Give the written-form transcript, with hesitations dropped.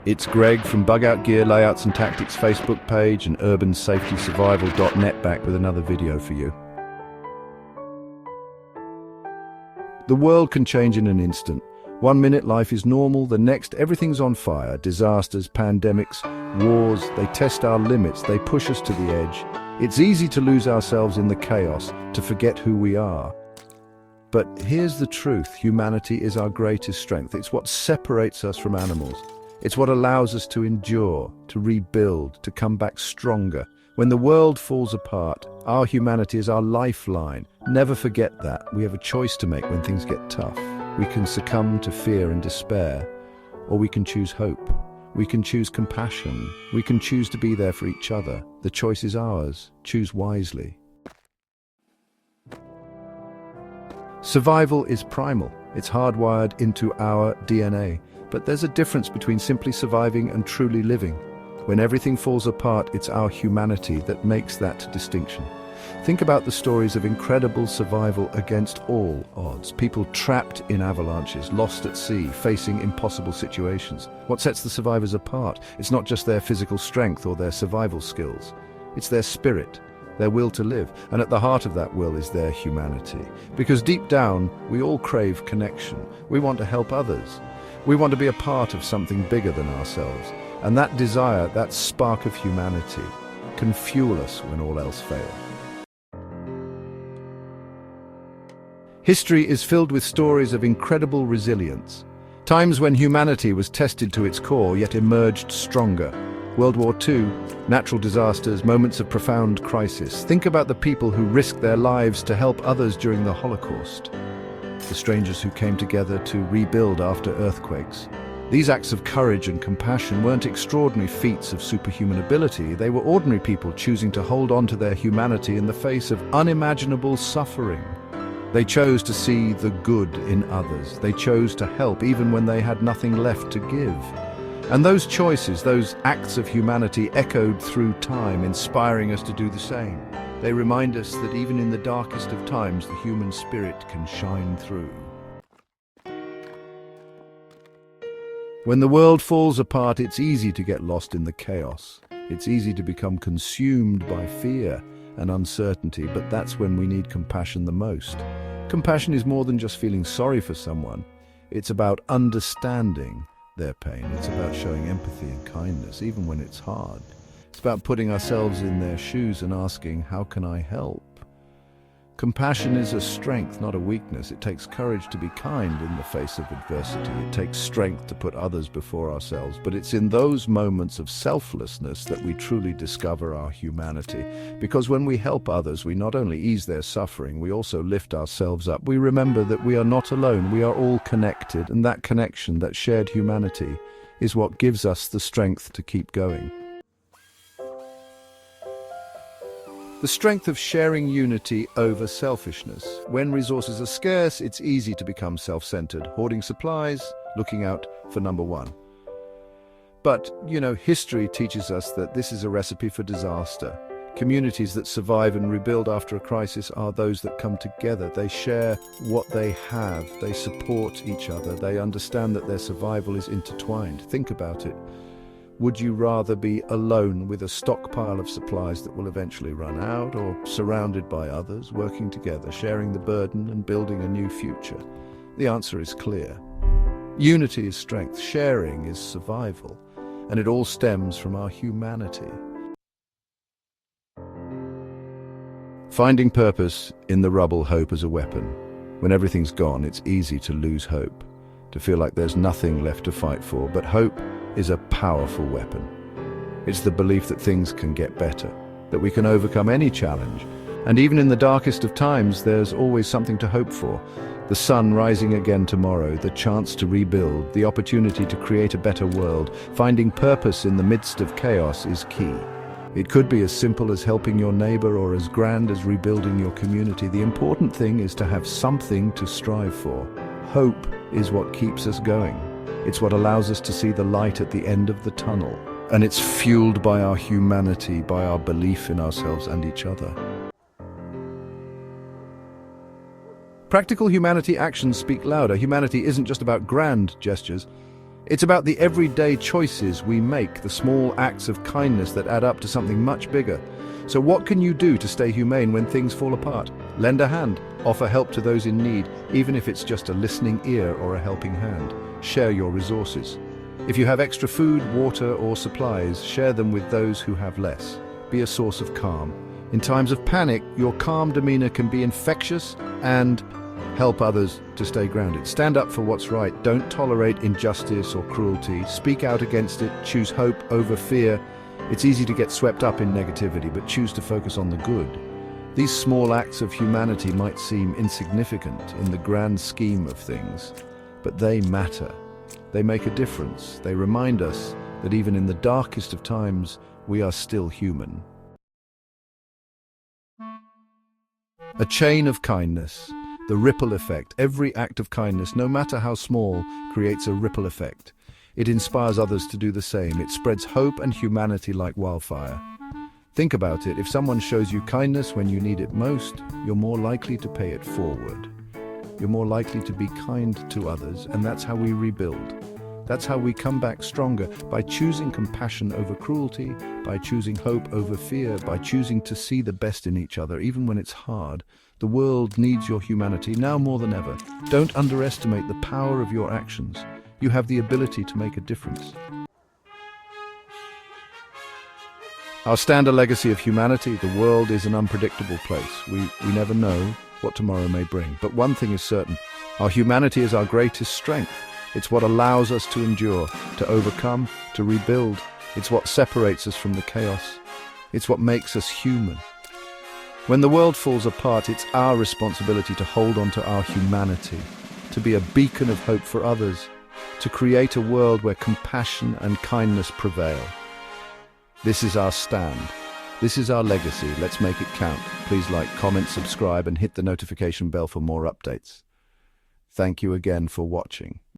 It's Greg from Bug Out Gear Layouts and Tactics Facebook page and urbansafetysurvival.net back with another video for you. The world can change in an instant. 1 minute life is normal, the next everything's on fire. Disasters, pandemics, wars, they test our limits, they push us to the edge. It's easy to lose ourselves in the chaos, to forget who we are. But here's the truth, humanity is our greatest strength. It's what separates us from animals. It's what allows us to endure, to rebuild, to come back stronger. When the world falls apart, our humanity is our lifeline. Never forget that. We have a choice to make when things get tough. We can succumb to fear and despair, or we can choose hope. We can choose compassion. We can choose to be there for each other. The choice is ours. Choose wisely. Survival is primal. It's hardwired into our DNA. But there's a difference between simply surviving and truly living. When everything falls apart, it's our humanity that makes that distinction. Think about the stories of incredible survival against all odds. People trapped in avalanches, lost at sea, facing impossible situations. What sets the survivors apart? It's not just their physical strength or their survival skills. It's their spirit, their will to live. And at the heart of that will is their humanity. Because deep down, we all crave connection. We want to help others. We want to be a part of something bigger than ourselves. And that desire, that spark of humanity, can fuel us when all else fails. History is filled with stories of incredible resilience. Times when humanity was tested to its core, yet emerged stronger. World War II, natural disasters, moments of profound crisis. Think about the people who risked their lives to help others during the Holocaust. The strangers who came together to rebuild after earthquakes. These acts of courage and compassion weren't extraordinary feats of superhuman ability. They were ordinary people choosing to hold on to their humanity in the face of unimaginable suffering. They chose to see the good in others. They chose to help even when they had nothing left to give. And those choices, those acts of humanity echoed through time, inspiring us to do the same. They remind us that even in the darkest of times, the human spirit can shine through. When the world falls apart, it's easy to get lost in the chaos. It's easy to become consumed by fear and uncertainty, but that's when we need compassion the most. Compassion is more than just feeling sorry for someone. It's about understanding their pain. It's about showing empathy and kindness, even when it's hard. It's about putting ourselves in their shoes and asking, how can I help? Compassion is a strength, not a weakness. It takes courage to be kind in the face of adversity. It takes strength to put others before ourselves. But it's in those moments of selflessness that we truly discover our humanity. Because when we help others, we not only ease their suffering, we also lift ourselves up. We remember that we are not alone. We are all connected. And that connection, that shared humanity, is what gives us the strength to keep going. The strength of sharing unity over selfishness. When resources are scarce, it's easy to become self-centered, hoarding supplies, looking out for number one. But, history teaches us that this is a recipe for disaster. Communities that survive and rebuild after a crisis are those that come together. They share what they have. They support each other. They understand that their survival is intertwined. Think about it. Would you rather be alone with a stockpile of supplies that will eventually run out, or surrounded by others, working together, sharing the burden and building a new future? The answer is clear. Unity is strength, sharing is survival, and it all stems from our humanity. Finding purpose in the rubble, hope as a weapon. When everything's gone, it's easy to lose hope, to feel like there's nothing left to fight for, but hope is a powerful weapon. It's the belief that things can get better, that we can overcome any challenge, and even in the darkest of times, there's always something to hope for. The sun rising again tomorrow, the chance to rebuild, the opportunity to create a better world. Finding purpose in the midst of chaos is key. It could be as simple as helping your neighbor or as grand as rebuilding your community. The important thing is to have something to strive for. Hope is what keeps us going. It's what allows us to see the light at the end of the tunnel. And it's fueled by our humanity, by our belief in ourselves and each other. Practical humanity actions speak louder. Humanity isn't just about grand gestures. It's about the everyday choices we make, the small acts of kindness that add up to something much bigger. So what can you do to stay humane when things fall apart? Lend a hand, offer help to those in need, even if it's just a listening ear or a helping hand. Share your resources. If you have extra food, water, or supplies, share them with those who have less. Be a source of calm. In times of panic, your calm demeanor can be infectious and help others to stay grounded. Stand up for what's right. Don't tolerate injustice or cruelty. Speak out against it. Choose hope over fear. It's easy to get swept up in negativity, but choose to focus on the good. These small acts of humanity might seem insignificant in the grand scheme of things, but they matter. They make a difference. They remind us that even in the darkest of times, we are still human. A chain of kindness, the ripple effect. Every act of kindness, no matter how small, creates a ripple effect. It inspires others to do the same. It spreads hope and humanity like wildfire. Think about it. If someone shows you kindness when you need it most, you're more likely to pay it forward. You're more likely to be kind to others, and that's how we rebuild. That's how we come back stronger, by choosing compassion over cruelty, by choosing hope over fear, by choosing to see the best in each other, even when it's hard. The world needs your humanity now more than ever. Don't underestimate the power of your actions. You have the ability to make a difference. Our stand a legacy of humanity. The world is an unpredictable place. We never know what tomorrow may bring. But one thing is certain, our humanity is our greatest strength. It's what allows us to endure, to overcome, to rebuild. It's what separates us from the chaos. It's what makes us human. When the world falls apart, it's our responsibility to hold on to our humanity, to be a beacon of hope for others, to create a world where compassion and kindness prevail. This is our stand. This is our legacy. Let's make it count. Please like, comment, subscribe, and hit the notification bell for more updates. Thank you again for watching.